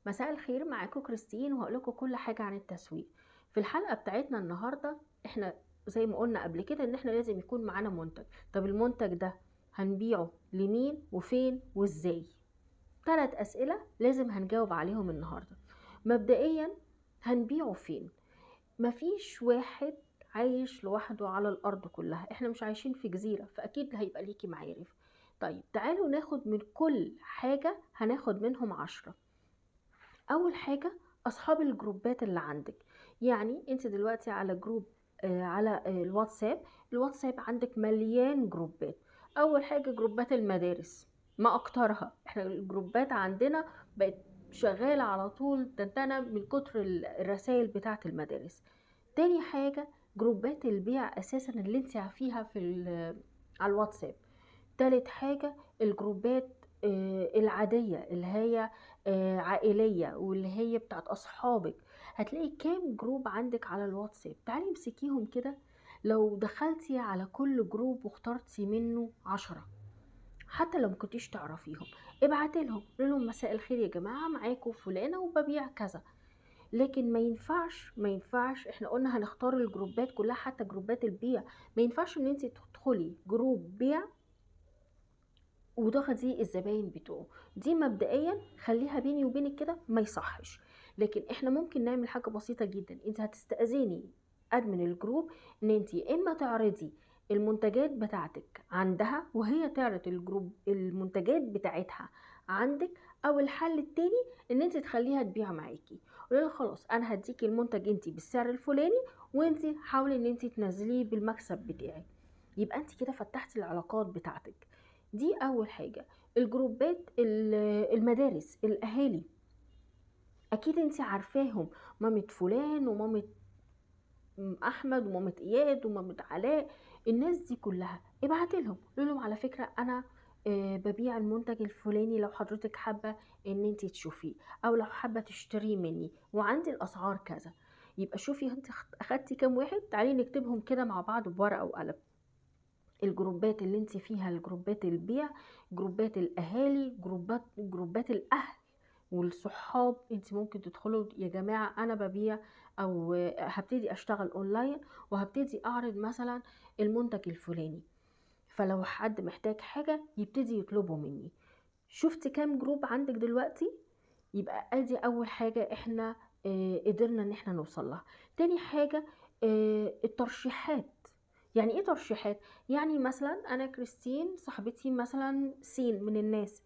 مساء الخير، معاكم كريستين وهقول لكم كل حاجة عن التسويق. في الحلقة بتاعتنا النهاردة احنا زي ما قلنا قبل كده ان احنا لازم يكون معانا منتج. طب المنتج ده هنبيعه لمين وفين وازاي؟ 3 أسئلة لازم هنجاوب عليهم النهاردة. مبدئيا، هنبيعه فين؟ مفيش واحد عايش لوحده على الأرض كلها، احنا مش عايشين في جزيرة، فأكيد هيبقى ليكي معارف. طيب تعالوا ناخد من كل حاجة، هناخد منهم 10. اول حاجه، اصحاب الجروبات اللي عندك. يعني انت دلوقتي على جروب، على الواتساب عندك مليان جروبات. اول حاجه جروبات المدارس، ما اكترها، احنا الجروبات عندنا بقت شغاله على طول تنتنى من كتر الرسائل بتاعه المدارس. تاني حاجه جروبات البيع اساسا اللي انت فيها على الواتساب. تالت حاجة الجروبات العادية اللي هي عائلية واللي هي بتاعت أصحابك. هتلاقي كام جروب عندك على الواتساب، تعالي امسكيهم كده. لو دخلتي على كل جروب واخترتي منه 10، حتى لو مكنتيش تعرفيهم، ابعتي لهم قولي لهم مساء الخير يا جماعة، معاكم فلانة وببيع كذا. لكن ما ينفعش احنا قلنا هنختار الجروبات كلها، حتى جروبات البيع. ما ينفعش ان انت تدخلي جروب بيع وتاخدي الزباين بتوعه. دي مبدئيا خليها بيني وبينك كده، ما يصحش. لكن احنا ممكن نعمل حاجه بسيطه جدا. انت هتستأذني ادمن الجروب ان انت اما تعرضي المنتجات بتاعتك عندها وهي تعرض الجروب المنتجات بتاعتها عندك، او الحل التاني ان انت تخليها تبيع معاكي. قولي لها خلاص انا هديكي المنتج انت بالسعر الفلاني، وانت حاولي ان انت تنزليه بالمكسب بتاعك. يبقى انت كده فتحتي العلاقات بتاعتك. دي اول حاجة. الجروبات المدارس الاهالي، اكيد انت عارفاهم، مامة فلان ومامة احمد ومامة اياد ومامة علاء. الناس دي كلها ابعتي لهم قولي لهم على فكرة انا ببيع المنتج الفلاني، لو حضرتك حابة ان انت تشوفيه او لو حابة تشتريه مني وعندي الاسعار كذا. يبقى شوفي انت اخدتي كام واحد، تعالي نكتبهم كده مع بعض بورقة وقلم. الجروبات اللي انت فيها، الجروبات البيع، جروبات الاهالي، جروبات الاهل والصحاب. انت ممكن تدخلوا يا جماعة انا ببيع او هبتدي اشتغل اونلاين وهبتدي اعرض مثلا المنتج الفلاني، فلو حد محتاج حاجة يبتدي يطلبه مني. شفت كام جروب عندك دلوقتي؟ يبقى ادي اول حاجة احنا قدرنا ان احنا نوصل لها. تاني حاجة الترشيحات. يعني ايه ترشيحات؟ يعني مثلا انا كريستين صاحبتي مثلا سين من الناس،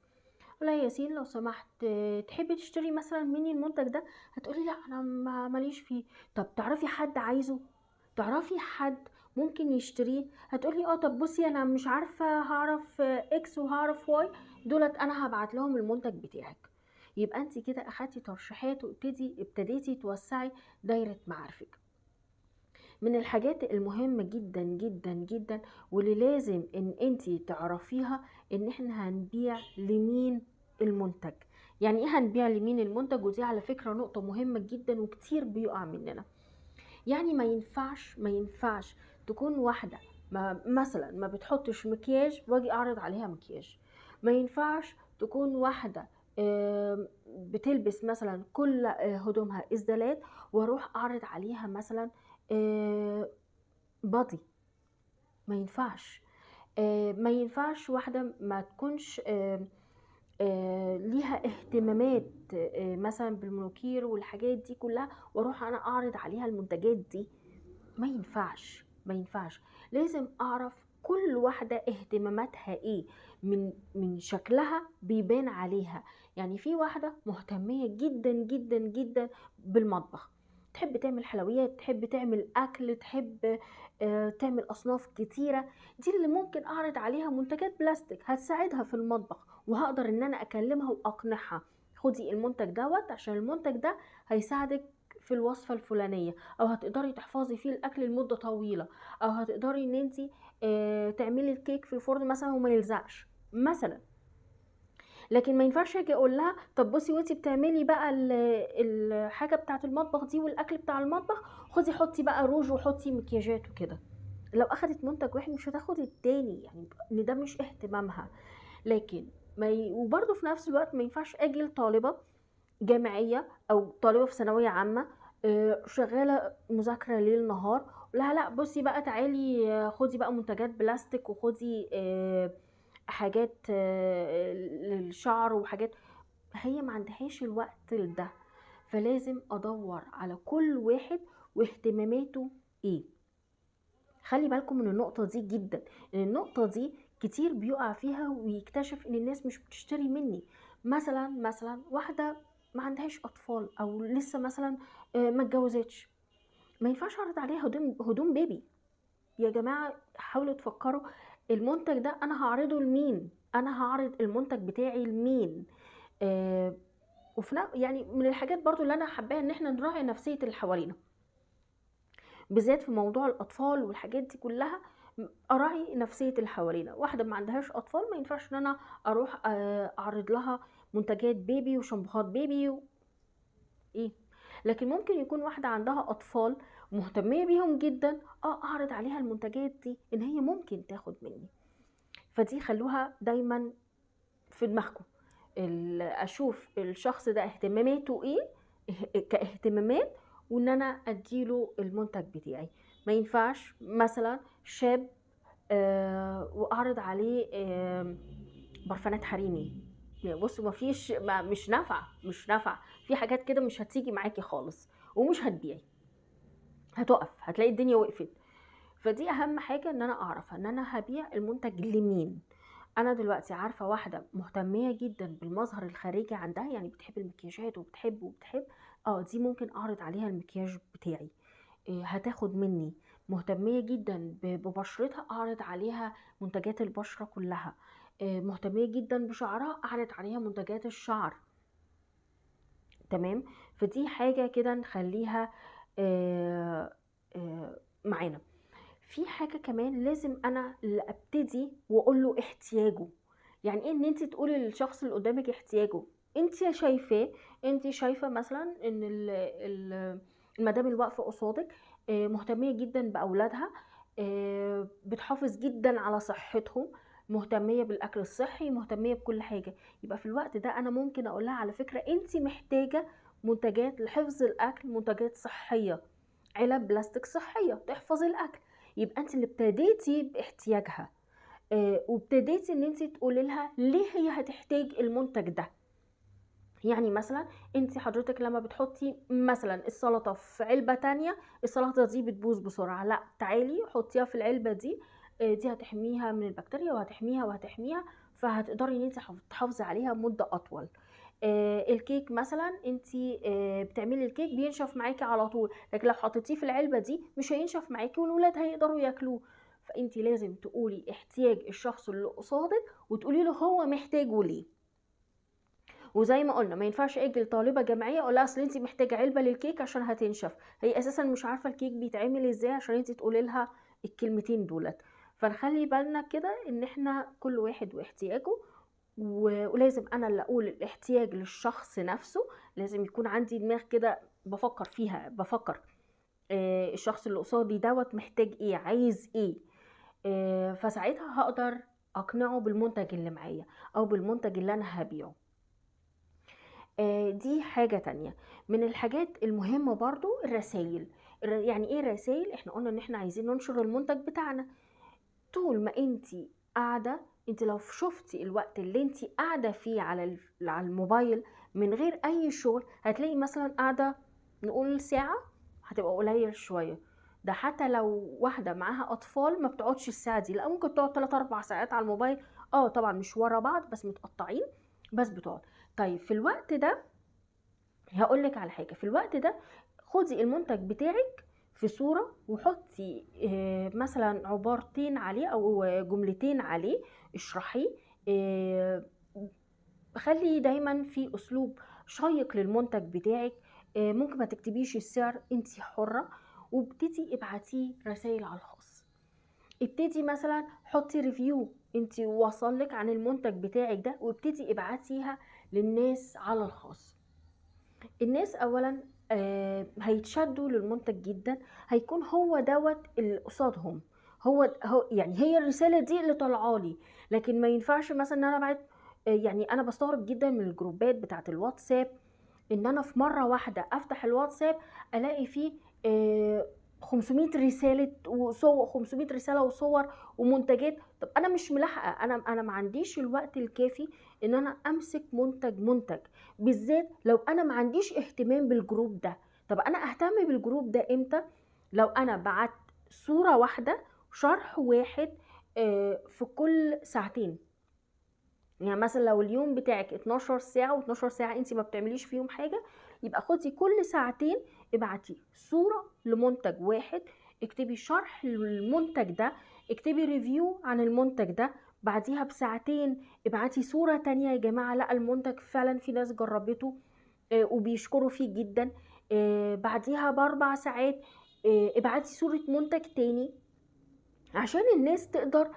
لا يا ياسين لو سمحت تحبي تشتري مثلا مني المنتج ده؟ هتقولي لا انا ماليش فيه. طب تعرفي حد عايزه؟ تعرفي حد ممكن يشتريه؟ هتقولي اه طب بصي انا مش عارفه، هعرف اكس وهعرف واي، دولت انا هبعت لهم المنتج بتاعك. يبقى انت كده اخدتي ترشيحات ابتديتي توسعي دايره معارفك. من الحاجات المهمة جدا جدا جدا واللي لازم ان انتي تعرفيها، ان احنا هنبيع لمين المنتج. يعني ايه هنبيع لمين المنتج؟ ودي على فكرة نقطة مهمة جدا وكتير بيقع مننا. يعني ما ينفعش تكون واحدة مثلا ما بتحطش مكياج واجي اعرض عليها مكياج. ما ينفعش تكون واحدة بتلبس مثلا كل هدومها اسدالات واروح اعرض عليها مثلا بادي. ما ينفعش. ما ينفعش واحدة ما تكونش ليها اهتمامات مثلا بالمنوكير والحاجات دي كلها واروح انا اعرض عليها المنتجات دي. ما ينفعش. لازم اعرف كل واحدة اهتماماتها ايه. من شكلها بيبان عليها. يعني في واحدة مهتمية جدا جدا جدا بالمطبخ، تحب تعمل حلويات، تحب تعمل اكل، تحب تعمل اصناف كتيرة. دي اللي ممكن اعرض عليها منتجات بلاستيك هتساعدها في المطبخ، وهقدر ان انا اكلمها واقنعها خدي المنتج دوت عشان المنتج ده هيساعدك في الوصفة الفلانية، او هتقدري تحفظي فيه الاكل لمدة طويلة، او هتقدري ان انتي تعملي الكيك في الفرن مثلا وما يلزقش مثلا. لكن ما ينفعش اجي اقول لها طب بصي وانتي بتعملي بقى الحاجة بتاعة المطبخ دي والاكل بتاع المطبخ، خدي حطي بقى روج وحطي مكياجات وكده. لو اخدت منتج واحد مش هتاخد التاني، يعني ان ده مش اهتمامها. لكن وبرضه في نفس الوقت ما ينفعش اجي لطالبة جامعيه او طالبه في ثانويه عامه، شغاله مذاكره ليل نهار، لا لا بصي بقى تعالي، خدي بقى منتجات بلاستيك، وخدي حاجات للشعر وحاجات. هي ما عندهاش الوقت لده. فلازم ادور على كل واحد واهتماماته ايه. خلي بالكم من النقطة دي جدا، ان النقطة دي كتير بيقع فيها ويكتشف ان الناس مش بتشتري مني. مثلا واحدة ما عندهاش اطفال، او لسه مثلا ما اتجوزتش، ما ينفعش اعرض عليها هدوم بيبي. يا جماعة حاولوا تفكروا، المنتج ده انا هعرضه لمين؟ انا هعرض المنتج بتاعي لمين؟ آه يعني من الحاجات برضو اللي انا حباها ان احنا نراعي نفسية اللي حوالينا، بالذات في موضوع الاطفال والحاجات دي كلها. اراعي نفسيه اللي حوالينا. واحده ما عندهاش اطفال ما ينفعش ان انا اروح اعرض لها منتجات بيبي وشامبوهات بيبي ايه. لكن ممكن يكون واحده عندها اطفال مهتميه بيهم جدا، اعرض عليها المنتجات دي ان هي ممكن تاخد مني. فدي خلوها دايما في دماغكم، اشوف الشخص ده اهتماماته ايه كاهتمامات، وان انا اديله المنتج بتاعي. ما ينفعش مثلا شاب واعرض عليه برفانات حريمي. يعني بصوا مفيش، مش نافعه في حاجات كده مش هتيجي معاكي خالص، ومش هتبيعي، هتقف، هتلاقي الدنيا وقفت. فدي اهم حاجه ان انا اعرف ان انا هبيع المنتج لمين. انا دلوقتي عارفه واحده مهتميه جدا بالمظهر الخارجي عندها، يعني بتحب المكياجات وبتحب دي ممكن اعرض عليها المكياج بتاعي، هتاخد مني. مهتميه جدا ببشرتها، اعرض عليها منتجات البشره كلها. مهتميه جدا بشعرها، اعرض عليها منتجات الشعر. تمام. فدي حاجه كده نخليها معانا. في حاجة كمان لازم انا اللي ابتدي واقول له احتياجه. يعني ايه ان انت تقولي للشخص اللي قدامك احتياجه؟ انت شايفاه، انت شايفة مثلا ان المدام اللي واقفة قصادك مهتمية جدا باولادها، بتحافظ جدا على صحتهم، مهتمية بالاكل الصحي، مهتمية بكل حاجة. يبقى في الوقت ده انا ممكن اقول لها على فكرة انت محتاجة منتجات لحفظ الاكل، منتجات صحية، علب بلاستيك صحية تحفظ الاكل. يبقى انت اللي ابتديتي باحتياجها، وابتديتي ان انت تقولي لها ليه هي هتحتاج المنتج ده. يعني مثلا انت حضرتك لما بتحطي مثلا السلطة في علبة تانية، السلطة دي بتبوظ بسرعة، لا تعالي حطيها في العلبة دي، دي هتحميها من البكتيريا وهتحميها، فهتقدري ان انت تحافظي عليها مدة اطول. الكيك مثلا انت بتعملي الكيك بينشف معاكي على طول، لكن لو حطيتيه في العلبة دي مش هينشف معاكي والولاد هيقدروا ياكلوه. فانت لازم تقولي احتياج الشخص اللي قصادك، وتقولي له هو محتاجه ليه. وزي ما قلنا ما ينفعش اجي لطالبه جامعيه اقول لها اصل انت محتاجه علبه للكيك عشان هتنشف، هي اساسا مش عارفه الكيك بيتعمل ازاي عشان انت تقولي لها الكلمتين دولت. فنخلي بالنا كده ان احنا كل واحد واحتياجه، ولازم انا اللي اقول الاحتياج للشخص نفسه. لازم يكون عندي دماغ كده بفكر فيها، بفكر الشخص اللي قصادي دوت محتاج ايه، عايز ايه. فساعتها هقدر اقنعه بالمنتج اللي معايا او بالمنتج اللي انا هبيعه. دي حاجة تانية. من الحاجات المهمة برضو الرسائل. يعني ايه رسائل؟ احنا قلنا ان احنا عايزين ننشر المنتج بتاعنا. طول ما انتي قاعدة، انت لو شفتي الوقت اللي انتي قاعدة فيه على الموبايل من غير اي شغل، هتلاقي مثلا قاعدة نقول ساعة، هتبقى قليل شوية. ده حتى لو واحدة معاها اطفال ما بتقعدش الساعة دي، لا ممكن تقعد 3 4 ساعات على الموبايل. طبعا مش ورا بعض بس متقطعين، بس بتقعد. طيب في الوقت ده هقولك على حاجة، في الوقت ده خدي المنتج بتاعك في صورة وحطي مثلا عبارتين عليه او جملتين عليه، اشرحيه. آه، خلي دايما في اسلوب شيق للمنتج بتاعك. ممكن ما تكتبيش السعر، انتي حرة. وابتدي ابعتيه رسائل على الخاص. ابتدي مثلا حطي ريفيو انتي وصلك عن المنتج بتاعك ده، وابتدي ابعتيها للناس على الخاص. الناس اولا هيتشدوا للمنتج جدا، هيكون هو دوت اللي قصادهم، هو يعني هي الرساله دي اللي طالعالي. لكن ما ينفعش مثلا ان انا بعت. يعني انا بستغرب جدا من الجروبات بتاعه الواتساب، ان انا في مره واحده افتح الواتساب الاقي فيه 500 رساله وصور، 500 رساله وصور ومنتجات. طب انا مش ملاحقه، انا ما عنديش الوقت الكافي ان انا امسك منتج، بالذات لو انا ما عنديش اهتمام بالجروب ده. طب انا اهتم بالجروب ده امتى؟ لو انا بعت صوره واحده، شرح واحد في كل ساعتين. يعني مثلا لو اليوم بتاعك 12 ساعة و12 ساعة انت ما بتعمليش فيهم حاجة، يبقى خدي كل ساعتين ابعتي صورة لمنتج واحد، اكتبي شرح للمنتج ده، اكتبي ريفيو عن المنتج ده. بعديها بساعتين ابعتي صورة تانية، يا جماعة لا المنتج فعلا في ناس جربته وبيشكروا فيه جدا. بعديها ب4 ساعات ابعتي صورة منتج تاني، عشان الناس تقدر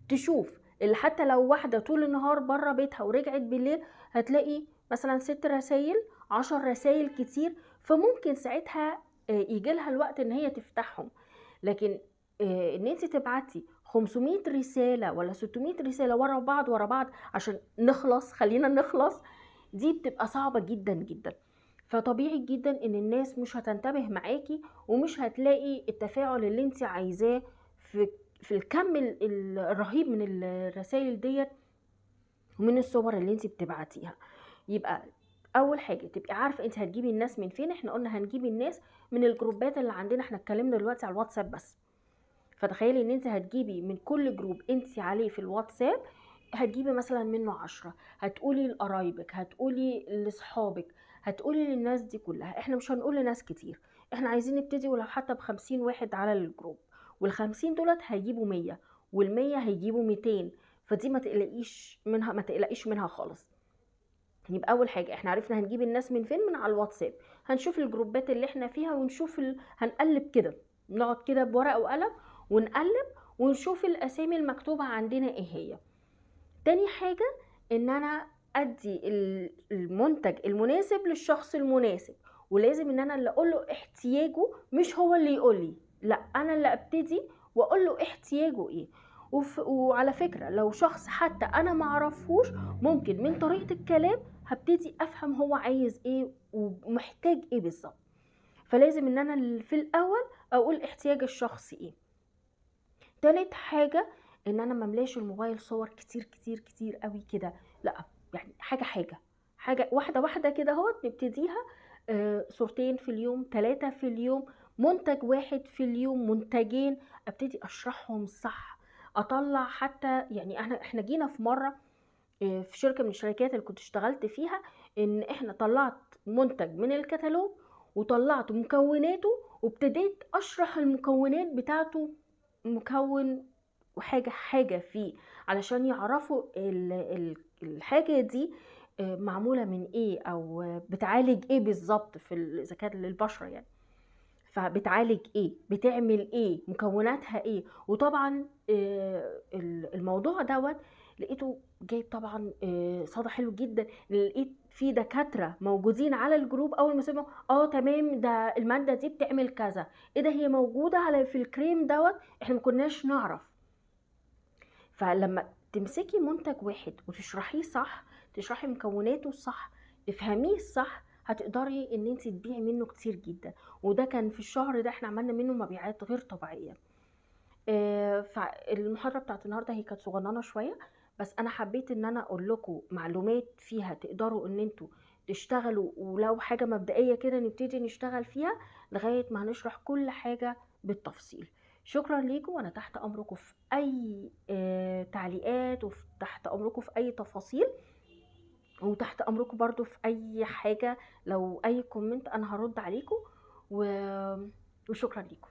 تشوف. اللي حتى لو واحدة طول النهار بره بيتها ورجعت بالليل هتلاقي مثلا 6 رسايل، 10 رسايل كتير، فممكن ساعتها يجي لها الوقت ان هي تفتحهم. لكن ان انت تبعتي 500 رسالة ولا 600 رسالة ورا بعض عشان نخلص، خلينا نخلص، دي بتبقى صعبة جدا جدا. فطبيعي جدا ان الناس مش هتنتبه معاكي، ومش هتلاقي التفاعل اللي انت عايزاه في الكم الرهيب من الرسائل ديت ومن الصور اللي انت بتبعتيها. يبقى اول حاجه تبقي عارفه انت هتجيبي الناس من فين. احنا قلنا هنجيب الناس من الجروبات اللي عندنا، احنا اتكلمنا دلوقتي على الواتساب بس. فتخيلي ان انت هتجيبي من كل جروب انت عليه في الواتساب، هتجيبي مثلا منه 10، هتقولي لقرايبك، هتقولي لاصحابك، هتقولي للناس دي كلها. احنا مش هنقول لناس كتير، احنا عايزين نبتدي ولو حتى ب50 واحد على الجروب، وال50 دولت هيجيبوا 100، وال100 هيجيبوا 200. فدي ما تقلقيش منها، ما تقلقيش منها خالص. يبقى اول حاجه احنا عرفنا هنجيب الناس من فين، من على الواتساب. هنشوف الجروبات اللي احنا فيها ونشوف هنقلب كده، نقعد كده بورقه وقلم ونقلب ونشوف الاسامي المكتوبه عندنا ايه هي. تاني حاجه ان انا ادي المنتج المناسب للشخص المناسب، ولازم ان انا اللي اقول له احتياجه، مش هو اللي يقول لي، لا انا اللي ابتدي واقول له احتياجه ايه. وعلى فكره لو شخص حتى انا معرفهوش، ممكن من طريقه الكلام هبتدي افهم هو عايز ايه ومحتاج ايه بالظبط. فلازم ان انا في الاول اقول احتياج الشخص ايه. تالت حاجة ان انا مملاش الموبايل صور كتير كتير كتير قوي كده، لا يعني حاجة واحدة واحدة كده اهوت نبتديها. صورتين في اليوم، 3 في اليوم، منتج واحد في اليوم، منتجين، ابتدي اشرحهم صح. اطلع حتى يعني احنا جينا في مرة في شركة من الشركات اللي كنت اشتغلت فيها، ان احنا طلعت منتج من الكتالوج وطلعت مكوناته وابتديت اشرح المكونات بتاعته، مكون وحاجة حاجة فيه، علشان يعرفوا الحاجة دي معمولة من ايه او بتعالج ايه بالظبط في اذا كان للبشرة يعني. فبتعالج ايه، بتعمل ايه، مكوناتها ايه. وطبعا الموضوع دوت لقيته جايب طبعا صدى حلو جدا. لقيت في دكاتره موجودين على الجروب اول ما سمعوا تمام ده الماده دي بتعمل كذا، ايه ده هي موجوده على في الكريم دوت، احنا ما كناش نعرف. فلما تمسكي منتج واحد وتشرحيه صح، تشرحي مكوناته صح، تفهميه صح، هتقدري ان انت تبيعي منه كتير جدا. وده كان في الشهر ده احنا عملنا منه مبيعات غير طبيعيه. فالمحاضره بتاعت النهارده هي كانت صغننه شويه، بس انا حبيت ان انا اقول لكم معلومات فيها تقدروا ان انتوا تشتغلوا، ولو حاجه مبدئيه كده نبتدي نشتغل فيها لغايه ما هنشرح كل حاجه بالتفصيل. شكرا ليكم، وانا تحت امركم في اي تعليقات، وتحت امركم في اي تفاصيل، وتحت امركم برضو في اي حاجه. لو اي كومنت انا هرد عليكم وشكرا ليكم.